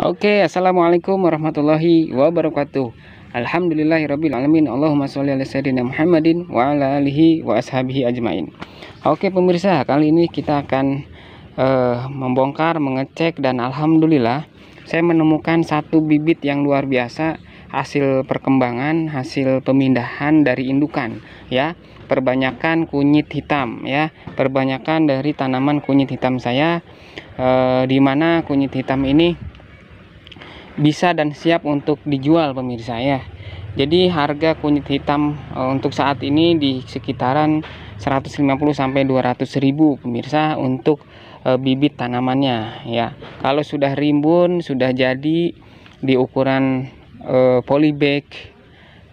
Oke, assalamualaikum warahmatullahi wabarakatuh. Alhamdulillahirabbil alamin. Allahumma sholli ala sayyidina Muhammadin wa ala alihi wa ashabihi ajmain. Oke pemirsa, kali ini kita akan membongkar, mengecek, dan alhamdulillah saya menemukan satu bibit yang luar biasa, hasil perkembangan, hasil pemindahan dari indukan ya. Perbanyakan kunyit hitam ya, perbanyakan dari tanaman kunyit hitam saya, di mana kunyit hitam ini bisa dan siap untuk dijual pemirsa ya. Jadi harga kunyit hitam untuk saat ini di sekitaran 150 sampai 200.000 pemirsa untuk bibit tanamannya ya. Kalau sudah rimbun, sudah jadi di ukuran polybag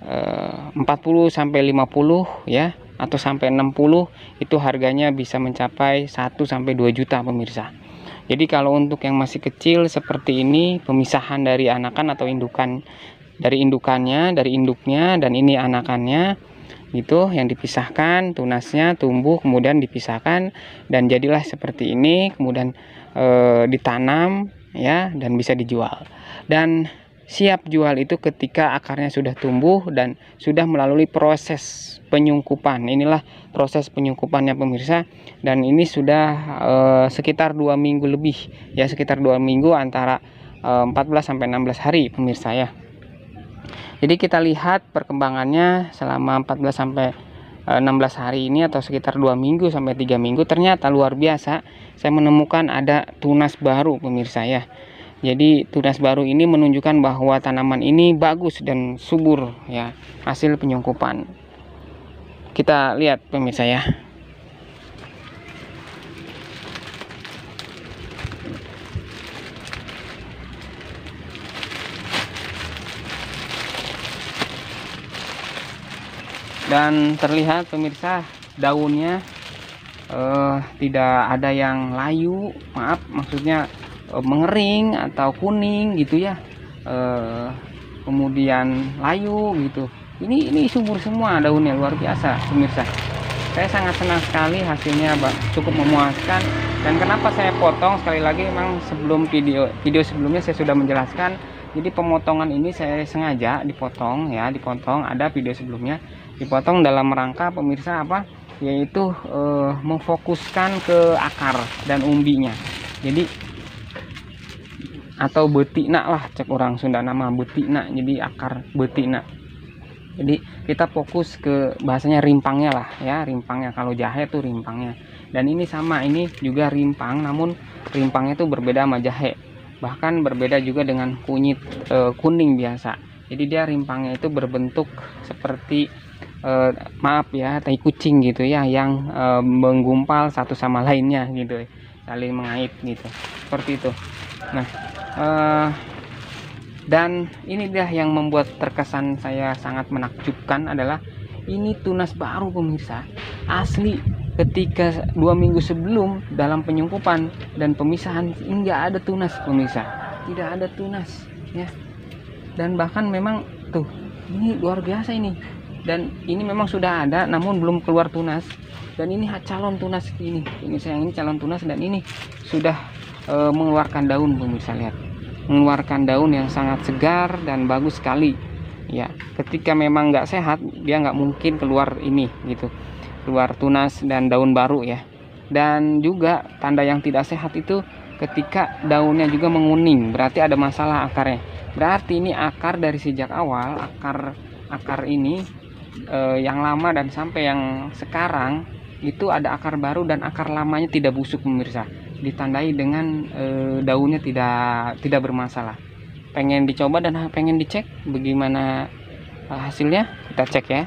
40 sampai 50 ya, atau sampai 60, itu harganya bisa mencapai 1 sampai 2 juta pemirsa. Jadi kalau untuk yang masih kecil seperti ini, pemisahan dari anakan atau indukan, dari indukannya, dari induknya, dan ini anakannya, itu yang dipisahkan, tunasnya tumbuh kemudian dipisahkan dan jadilah seperti ini, kemudian ditanam ya, dan bisa dijual. Dan siap jual itu ketika akarnya sudah tumbuh dan sudah melalui proses penyungkupan. Inilah proses penyungkupannya pemirsa, dan ini sudah sekitar 2 minggu lebih ya, sekitar 2 minggu, antara 14 sampai 16 hari pemirsa ya. Jadi kita lihat perkembangannya selama 14 sampai 16 hari ini, atau sekitar 2 minggu sampai 3 minggu, ternyata luar biasa. Saya menemukan ada tunas baru pemirsa ya. Jadi tunas baru ini menunjukkan bahwa tanaman ini bagus dan subur ya, hasil penyungkupan. Kita lihat pemirsa ya. Dan terlihat pemirsa, daunnya tidak ada yang layu, maaf maksudnya mengering atau kuning gitu ya, kemudian layu gitu. Ini subur semua daunnya, luar biasa pemirsa. Saya sangat senang sekali, hasilnya cukup memuaskan. Dan kenapa saya potong, sekali lagi memang sebelum video sebelumnya saya sudah menjelaskan. Jadi pemotongan ini saya sengaja dipotong ya, dipotong, ada video sebelumnya, dipotong dalam rangka pemirsa apa, yaitu memfokuskan ke akar dan umbinya. Jadi atau betina lah, cek orang Sunda nama betina, jadi akar betina. Jadi kita fokus ke bahasanya rimpangnya lah ya, rimpangnya. Kalau jahe tuh rimpangnya. Dan ini sama, ini juga rimpang, namun rimpangnya tuh berbeda sama jahe. Bahkan berbeda juga dengan kunyit kuning biasa. Jadi dia rimpangnya itu berbentuk seperti maaf ya, tai kucing gitu ya, yang menggumpal satu sama lainnya gitu, saling mengait gitu, seperti itu. Nah, dan ini dia yang membuat terkesan saya sangat menakjubkan adalah ini tunas baru pemirsa, asli. Ketika 2 minggu sebelum dalam penyungkupan dan pemisahan, enggak ada tunas pemirsa, tidak ada tunas ya. Dan bahkan memang tuh, ini luar biasa ini. Dan ini memang sudah ada namun belum keluar tunas. Dan ini calon tunas ini pemirsa, yang ini calon tunas, dan ini sudah mengeluarkan daun pemirsa, lihat, mengeluarkan daun yang sangat segar dan bagus sekali ya. Ketika memang nggak sehat, dia nggak mungkin keluar ini gitu, keluar tunas dan daun baru ya. Dan juga tanda yang tidak sehat itu ketika daunnya juga menguning, berarti ada masalah akarnya. Berarti ini akar dari sejak awal, akar ini yang lama dan sampai yang sekarang itu ada akar baru, dan akar lamanya tidak busuk pemirsa, ditandai dengan daunnya tidak bermasalah. Pengen dicoba dan pengen dicek bagaimana hasilnya, kita cek ya,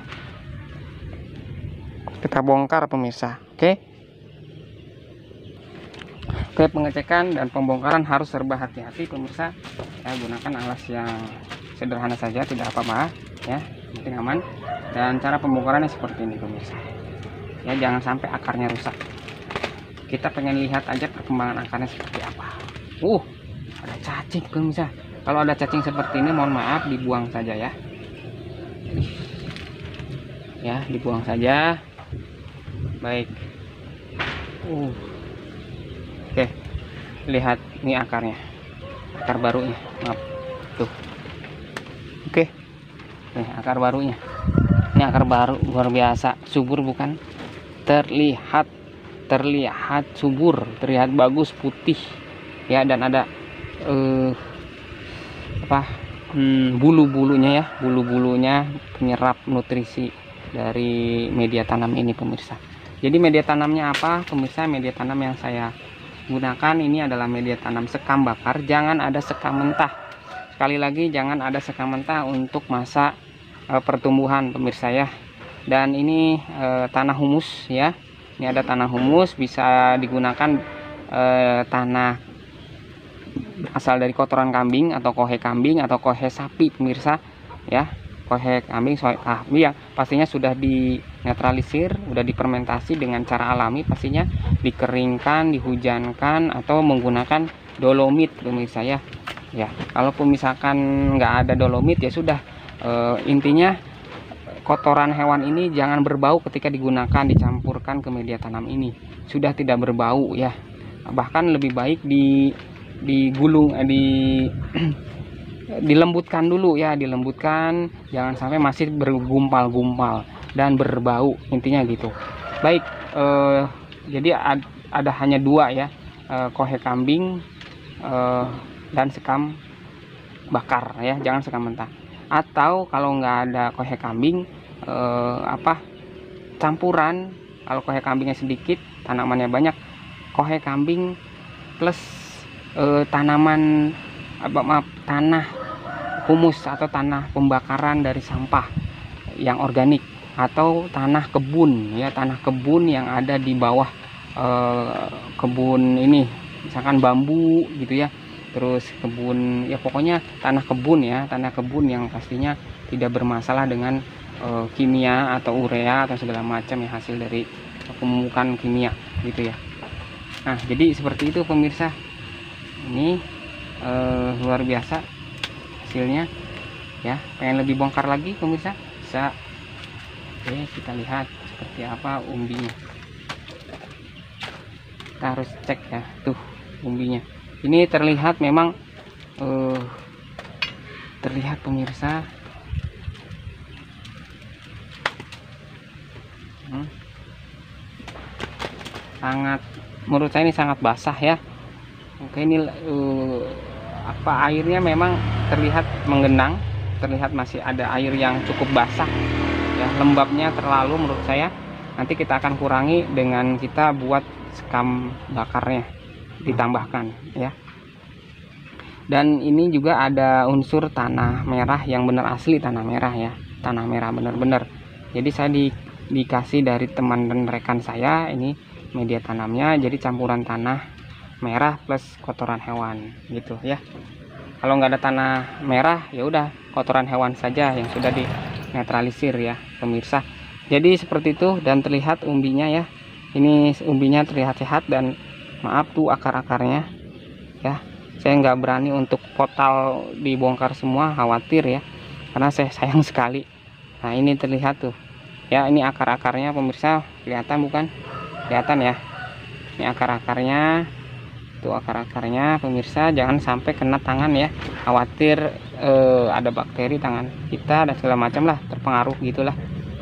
kita bongkar pemirsa. Oke, pengecekan dan pembongkaran harus serba hati-hati pemirsa ya. Gunakan alas yang sederhana saja, tidak apa-apa ya, penting aman. Dan cara pembongkarannya seperti ini pemirsa ya, jangan sampai akarnya rusak. Kita pengen lihat aja perkembangan akarnya seperti apa. Ada cacing pemirsa. Kalau ada cacing seperti ini, mohon maaf, dibuang saja ya. Ya, dibuang saja. Baik. Oke, lihat ini akarnya. akar barunya, maaf tuh. Oke, nih akar barunya. Ini akar baru luar biasa, subur bukan? Terlihat subur, terlihat bagus, putih ya, dan ada bulu-bulunya ya, bulu-bulunya penyerap nutrisi dari media tanam ini pemirsa. Jadi media tanamnya apa pemirsa? Media tanam yang saya gunakan ini adalah media tanam sekam bakar. Jangan ada sekam mentah, sekali lagi jangan ada sekam mentah untuk masa pertumbuhan pemirsa ya. Dan ini tanah humus ya, ini ada tanah humus, bisa digunakan tanah asal dari kotoran kambing atau kohe kambing atau kohe sapi pemirsa ya. Kohe kambing yang pastinya sudah dinetralisir, sudah difermentasi dengan cara alami, pastinya dikeringkan, dihujankan, atau menggunakan dolomit pemirsa ya. Ya, kalau misalkan nggak ada dolomit ya sudah, intinya kotoran hewan ini jangan berbau ketika digunakan, dicampurkan ke media tanam ini, sudah tidak berbau ya. Bahkan lebih baik digulung, dilembutkan dulu ya, dilembutkan, jangan sampai masih bergumpal-gumpal dan berbau, intinya gitu. Baik, jadi ada hanya dua ya, kohe kambing dan sekam bakar ya, jangan sekam mentah. Atau kalau nggak ada kohe kambing, campuran. Kalau kohe kambingnya sedikit, tanamannya banyak, kohe kambing plus tanah humus atau tanah pembakaran dari sampah yang organik, atau tanah kebun ya, tanah kebun yang ada di bawah kebun ini, misalkan bambu gitu ya, terus kebun ya, pokoknya tanah kebun ya, tanah kebun yang pastinya tidak bermasalah dengan kimia atau urea atau segala macam ya, hasil dari pemupukan kimia gitu ya. Nah, jadi seperti itu pemirsa, ini luar biasa hasilnya ya. Pengen lebih bongkar lagi pemirsa, bisa. Oke, kita lihat seperti apa umbinya. Kita harus cek ya, tuh umbinya. Ini terlihat memang terlihat pemirsa, sangat, menurut saya ini sangat basah ya. Oke, ini airnya memang terlihat menggenang, terlihat masih ada air yang cukup basah ya, lembabnya terlalu menurut saya. Nanti kita akan kurangi dengan kita buat sekam bakarnya, ditambahkan ya. Dan ini juga ada unsur tanah merah yang benar asli tanah merah ya, tanah merah benar-benar. Jadi saya dikasih dari teman dan rekan saya ini media tanamnya, jadi campuran tanah merah plus kotoran hewan gitu ya. Kalau nggak ada tanah merah ya udah kotoran hewan saja yang sudah dinetralisir ya pemirsa. Jadi seperti itu, dan terlihat umbinya ya, ini umbinya terlihat sehat, dan maaf tuh akar-akarnya ya, saya nggak berani untuk total dibongkar semua, khawatir ya, karena saya sayang sekali. Nah, ini terlihat tuh ya, ini akar-akarnya pemirsa, kelihatan bukan? Kelihatan ya, ini akar-akarnya tuh, akar-akarnya pemirsa, jangan sampai kena tangan ya, khawatir ada bakteri tangan kita dan segala macam lah, terpengaruh gitulah,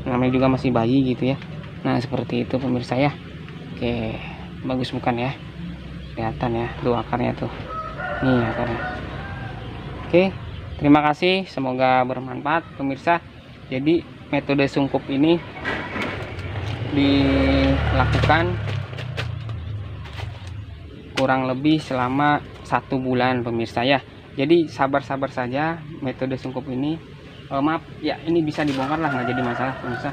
namanya juga masih bayi gitu ya. Nah, seperti itu pemirsa ya. Oke, bagus bukan ya, kelihatan ya tuh akarnya tuh, nih akarnya. Oke, terima kasih, semoga bermanfaat pemirsa. Jadi metode sungkup ini dilakukan kurang lebih selama 1 bulan pemirsa ya. Jadi sabar-sabar saja, metode sungkup ini maaf ya, ini bisa dibongkar lah, nggak jadi masalah pemirsa.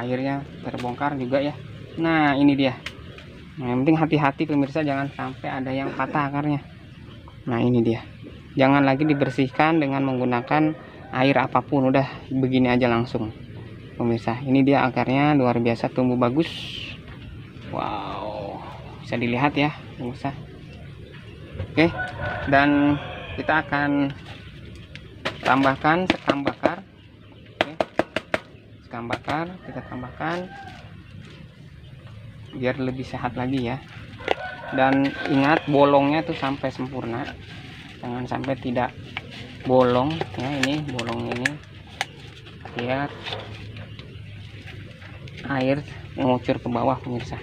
Akhirnya terbongkar juga ya. Nah, ini dia. Nah, yang penting hati-hati pemirsa, jangan sampai ada yang patah akarnya. Nah, ini dia, jangan lagi dibersihkan dengan menggunakan air apapun, udah begini aja langsung pemirsa. Ini dia akarnya, luar biasa, tumbuh bagus. Wow, bisa dilihat ya pemirsa. Oke, dan kita akan tambahkan sekam bakar. Oke, sekam bakar kita tambahkan biar lebih sehat lagi ya. Dan ingat, bolongnya tuh sampai sempurna, jangan sampai tidak bolong ya. Ini bolong ini biar air mengucur ke bawah pemirsa.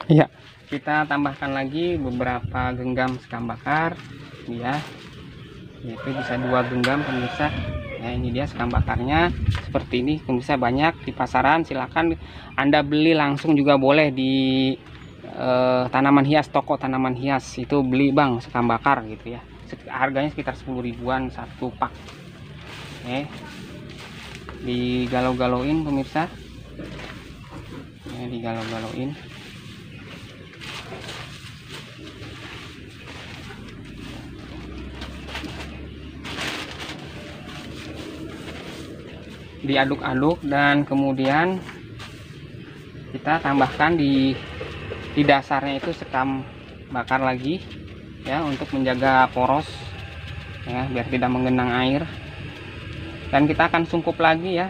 Ya, kita tambahkan lagi beberapa genggam sekam bakar ya, itu bisa 2 genggam pemirsa. Nah, ini dia sekam bakarnya seperti ini pemirsa, banyak di pasaran, silakan Anda beli langsung juga boleh di tanaman hias, toko tanaman hias itu beli bang sekam bakar gitu ya, harganya sekitar 10 ribuan satu pak. Oke, digalau-galauin pemirsa ya, digalau-galauin. Diaduk-aduk dan kemudian kita tambahkan di dasarnya itu sekam bakar lagi ya, untuk menjaga poros ya, biar tidak menggenang air. Dan kita akan sungkup lagi ya,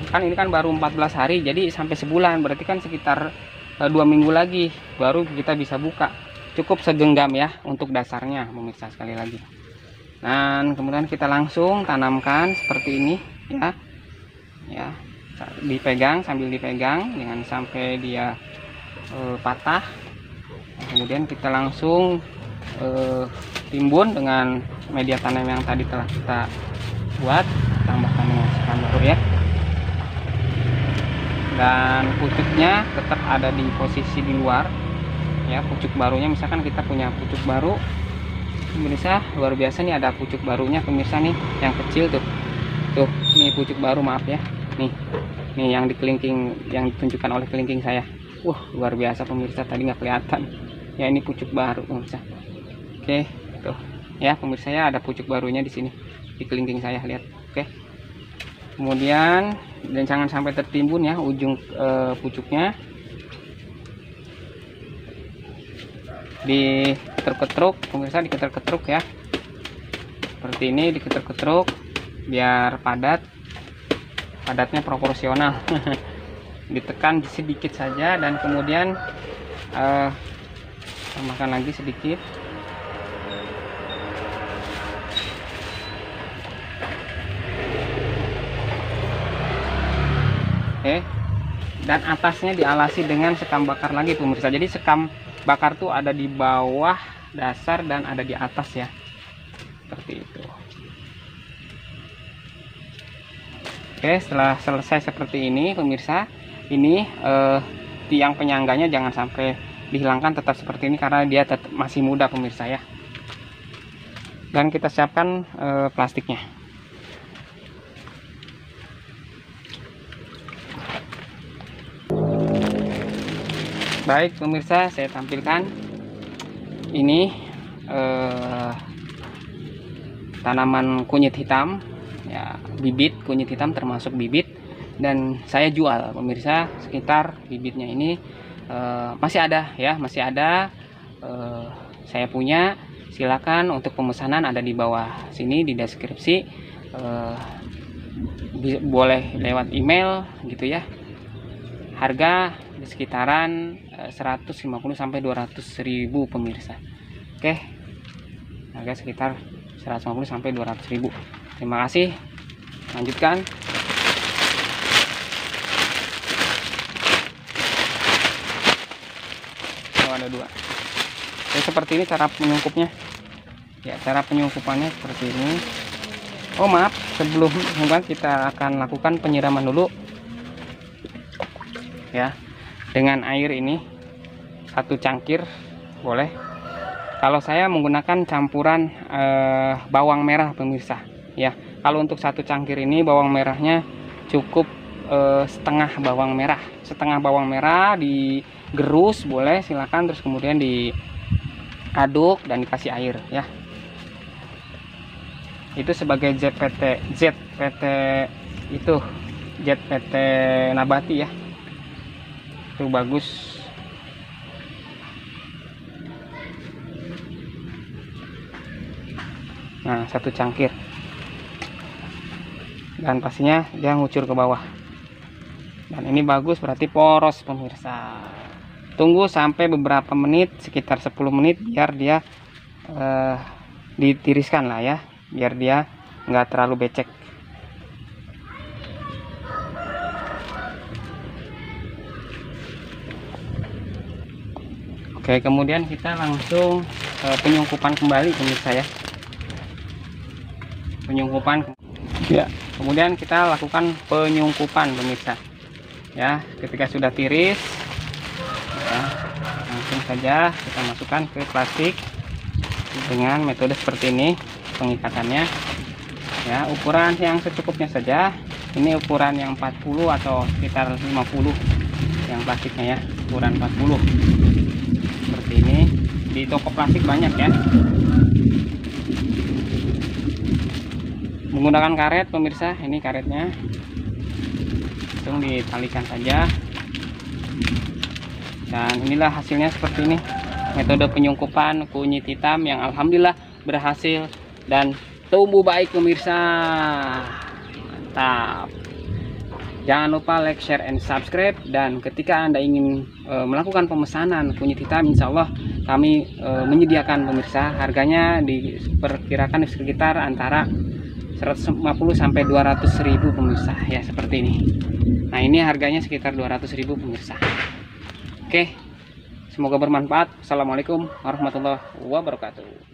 kan ini kan baru 14 hari, jadi sampai sebulan, berarti kan sekitar 2 minggu lagi baru kita bisa buka. Cukup segenggam ya untuk dasarnya pemirsa, sekali lagi. Dan kemudian kita langsung tanamkan seperti ini ya, dipegang, sambil dipegang jangan sampai dia patah. Kemudian kita langsung timbun dengan media tanam yang tadi telah kita buat, tambahkan dengan sekam baru ya. Dan pucuknya tetap ada di posisi di luar ya, pucuk barunya. Misalkan kita punya pucuk baru pemirsa, luar biasa nih, ada pucuk barunya pemirsa nih, yang kecil tuh nih pucuk baru, maaf ya, nih yang di kelingking, yang ditunjukkan oleh kelingking saya. Wah, luar biasa pemirsa, tadi nggak kelihatan ya, ini pucuk baru pemirsa. Oke, tuh ya pemirsa ya, ada pucuk barunya di sini di kelingking saya, lihat. Oke, kemudian dan jangan sampai tertimbun ya ujung pucuknya, diketruk-ketruk pemirsa, diketruk-ketruk ya, seperti ini, diketruk-ketruk biar padatnya proporsional. Ditekan sedikit saja dan kemudian tambahkan lagi sedikit. Oke, dan atasnya dialasi dengan sekam bakar lagi pemirsa. Jadi sekam bakar tuh ada di bawah dasar dan ada di atas ya, seperti itu. Oke, setelah selesai seperti ini pemirsa, ini tiang penyangganya jangan sampai dihilangkan, tetap seperti ini karena dia tetap masih muda pemirsa ya. Dan kita siapkan plastiknya. Baik pemirsa, saya tampilkan ini tanaman kunyit hitam ya, bibit kunyit hitam termasuk bibit, dan saya jual pemirsa. Sekitar bibitnya ini masih ada ya, masih ada, saya punya. Silakan untuk pemesanan ada di bawah sini di deskripsi, boleh lewat email gitu ya. Harga di sekitaran 150 sampai 200.000 pemirsa. Oke, harga sekitar 150 sampai 200.000. Terima kasih. Lanjutkan. Oh, ada 2. Jadi seperti ini cara penyungkupnya ya, cara penyungkupannya seperti ini. Oh maaf, sebelum kita akan lakukan penyiraman dulu ya, dengan air ini 1 cangkir boleh. Kalau saya menggunakan campuran bawang merah pemirsa ya. Kalau untuk 1 cangkir ini bawang merahnya cukup setengah bawang merah digerus boleh, silakan. Terus kemudian diaduk dan dikasih air ya. Itu sebagai ZPT itu ZPT nabati ya, itu bagus. Nah, 1 cangkir dan pastinya dia ngucur ke bawah. Dan ini bagus, berarti poros pemirsa. Tunggu sampai beberapa menit, sekitar 10 menit, biar dia ditiriskan lah ya, biar dia nggak terlalu becek. Oke, kemudian kita langsung penyungkupan kembali pemirsa ya. Penyungkupan ya, kemudian kita lakukan penyungkupan pemirsa ya. Ketika sudah tiris ya, langsung saja kita masukkan ke plastik dengan metode seperti ini pengikatannya ya. Ukuran yang secukupnya saja, ini ukuran yang 40 atau sekitar 50 yang plastiknya ya, ukuran 40 seperti ini. Di toko plastik banyak ya. Menggunakan karet pemirsa, ini karetnya langsung ditalikan saja, dan inilah hasilnya seperti ini, metode penyungkupan kunyit hitam yang alhamdulillah berhasil dan tumbuh baik pemirsa. Mantap. Jangan lupa like, share, and subscribe. Dan ketika Anda ingin melakukan pemesanan kunyit hitam, insya Allah kami menyediakan pemirsa. Harganya diperkirakan di sekitar antara 150 sampai 200.000 pemirsa ya, seperti ini. Nah, ini harganya sekitar 200.000 pemirsa. Oke, semoga bermanfaat. Assalamualaikum warahmatullahi wabarakatuh.